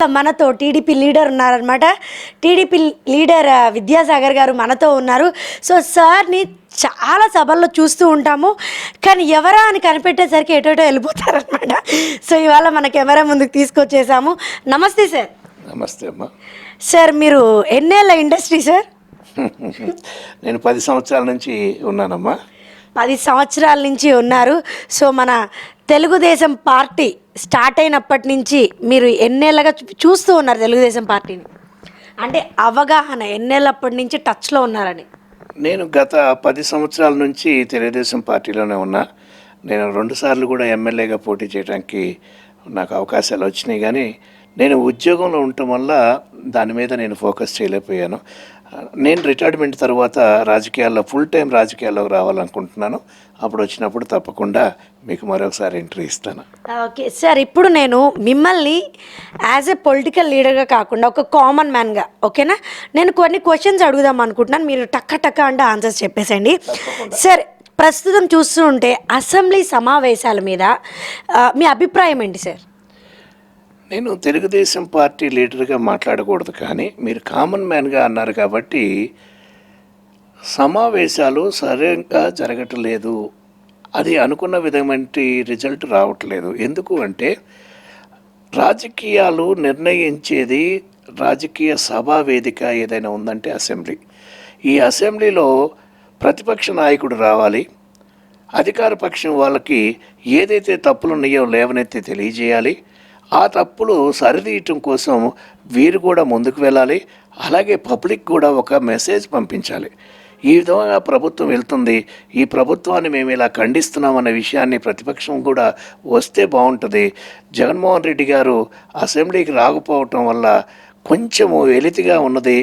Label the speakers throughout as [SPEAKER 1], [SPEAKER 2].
[SPEAKER 1] మనతో TDP leader ఉన్నారనమాట. TDP leader Vidyasagar గారు మనతో ఉన్నారు. సో సార్ని చాలా సభల్లో చూస్తూ ఉంటాము, కానీ ఎవరా అని కనిపెట్టేసరికి ఎటోటో వెళ్ళిపోతారనమాట. సో ఇవాళ మన కెమెరా ముందుకు తీసుకొచ్చేసాము. నమస్తే సార్.
[SPEAKER 2] నమస్తే అమ్మా.
[SPEAKER 1] సార్ మీరు ఎన్నేళ్ళ ఇండస్ట్రీ సార్?
[SPEAKER 2] నేను 10 సంవత్సరాల నుంచి ఉన్నానమ్మా.
[SPEAKER 1] 10 సంవత్సరాల నుంచి ఉన్నారు. సో మన తెలుగుదేశం పార్టీ స్టార్ట్ అయినప్పటి నుంచి మీరు ఎన్నేళ్ళగా చూస్తూ ఉన్నారు తెలుగుదేశం పార్టీని, అంటే అవగాహన ఎన్నేళ్ళప్పటి నుంచి టచ్లో ఉన్నారని?
[SPEAKER 2] నేను గత 10 సంవత్సరాల నుంచి తెలుగుదేశం పార్టీలోనే ఉన్నా. నేను 2 సార్లు కూడా ఎమ్మెల్యేగా పోటీ చేయడానికి నాకు అవకాశాలు వచ్చినాయి, కానీ నేను ఉద్యోగంలో ఉండటం వల్ల దాని మీద నేను ఫోకస్ చేయలేకపోయాను. నేను రిటైర్మెంట్ తర్వాత రాజకీయాల్లో ఫుల్ టైం రాజకీయాల్లోకి రావాలనుకుంటున్నాను. అప్పుడు వచ్చినప్పుడు తప్పకుండా మీకు మరొకసారి ఎంట్రీ ఇస్తాను.
[SPEAKER 1] ఓకే సార్, ఇప్పుడు నేను మిమ్మల్ని యాజ్ ఏ పొలిటికల్ లీడర్గా కాకుండా ఒక కామన్ మ్యాన్గా, ఓకేనా, నేను కొన్ని క్వశ్చన్స్ అడుగుదాం అనుకుంటున్నాను. మీరు టక్క అంటే ఆన్సర్స్ చెప్పేసండి సార్. ప్రస్తుతం చూస్తూ ఉంటే అసెంబ్లీ సమావేశాల మీద మీ అభిప్రాయం ఏంటి సార్?
[SPEAKER 2] నేను తెలుగుదేశం పార్టీ లీడర్గా మాట్లాడకూడదు, కానీ మీరు కామన్ మ్యాన్గా అన్నారు కాబట్టి సమావేశాలు సరిగ్గా జరగట్లేదు, అది అనుకున్న విధమైన రిజల్ట్ రావట్లేదు. ఎందుకు అంటే రాజకీయాలు నిర్ణయించేది రాజకీయ సభా వేదిక ఏదైనా ఉందంటే అసెంబ్లీ. ఈ అసెంబ్లీలో ప్రతిపక్ష నాయకుడు రావాలి, అధికార పక్షం వాళ్ళకి ఏదైతే తప్పులు ఉన్నాయో లేవనెత్తి తెలియజేయాలి, ఆ తప్పులు సరిదీయటం కోసం వీరు కూడా ముందుకు వెళ్ళాలి, అలాగే పబ్లిక్ కూడా ఒక మెసేజ్ పంపించాలి. ఈ విధంగా ప్రభుత్వం వెళ్తుంది, ఈ ప్రభుత్వాన్ని మేము ఇలా ఖండిస్తున్నామన్న విషయాన్ని ప్రతిపక్షం కూడా వస్తే బాగుంటుంది. జగన్మోహన్ రెడ్డి గారు అసెంబ్లీకి రాకపోవటం వల్ల కొంచెము వెలితిగా ఉన్నది,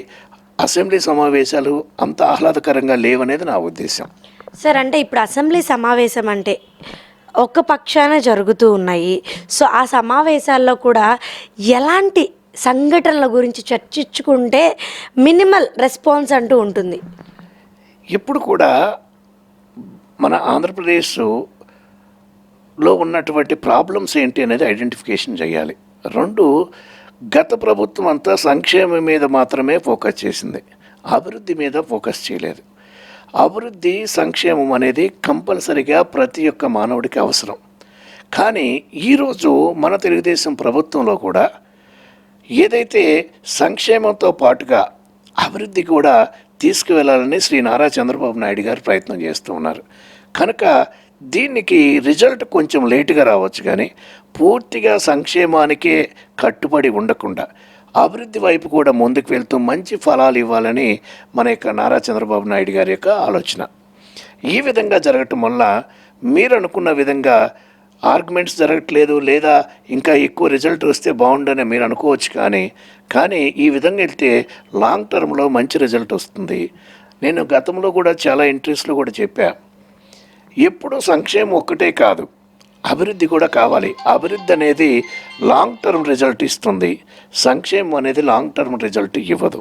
[SPEAKER 2] అసెంబ్లీ సమావేశాలు అంత ఆహ్లాదకరంగా లేవనేది నా ఉద్దేశం.
[SPEAKER 1] సార్, అంటే ఇప్పుడు అసెంబ్లీ సమావేశం అంటే ఒక్క పక్షాన జరుగుతూ ఉన్నాయి. సో ఆ సమావేశాల్లో కూడా ఎలాంటి సంఘటనల గురించి చర్చించుకుంటే మినిమల్ రెస్పాన్స్ అంటూ ఉంటుంది?
[SPEAKER 2] ఇప్పుడు కూడా మన ఆంధ్రప్రదేశ్లో ఉన్నటువంటి ప్రాబ్లమ్స్ ఏంటి అనేది ఐడెంటిఫికేషన్ చేయాలి. 2, గత ప్రభుత్వం అంతా సంక్షేమం మీద మాత్రమే ఫోకస్ చేసింది, అభివృద్ధి మీద ఫోకస్ చేయలేదు. అభివృద్ధి సంక్షేమం అనేది కంపల్సరిగా ప్రతి ఒక్క మానవుడికి అవసరం. కానీ ఈరోజు మన తెలుగుదేశం ప్రభుత్వంలో కూడా ఏదైతే సంక్షేమంతో పాటుగా అభివృద్ధి కూడా తీసుకువెళ్ళాలని శ్రీ నారా చంద్రబాబు నాయుడు గారు ప్రయత్నం చేస్తూ ఉన్నారు. కనుక దీనికి రిజల్ట్ కొంచెం లేటుగా రావచ్చు, కానీ పూర్తిగా సంక్షేమానికే కట్టుబడి ఉండకుండా అభివృద్ధి వైపు కూడా ముందుకు వెళ్తూ మంచి ఫలాలు ఇవ్వాలని మన యొక్క నారా చంద్రబాబు నాయుడు గారి యొక్క ఆలోచన. ఈ విధంగా జరగటం వల్ల మీరు అనుకున్న విధంగా ఆర్గ్యుమెంట్స్ జరగట్లేదు, లేదా ఇంకా ఎక్కువ రిజల్ట్ వస్తే బాగుండని మీరు అనుకోవచ్చు, కానీ ఈ విధంగా వెళ్తే లాంగ్ టర్మ్లో మంచి రిజల్ట్ వస్తుంది. నేను గతంలో కూడా చాలా ఇంటర్వ్యూస్లో కూడా చెప్పా, ఎప్పుడు సంక్షేమం ఒక్కటే కాదు, అభివృద్ధి కూడా కావాలి. అభివృద్ధి అనేది లాంగ్ టర్మ్ రిజల్ట్ ఇస్తుంది, సంక్షేమం అనేది లాంగ్ టర్మ్ రిజల్ట్ ఇవ్వదు.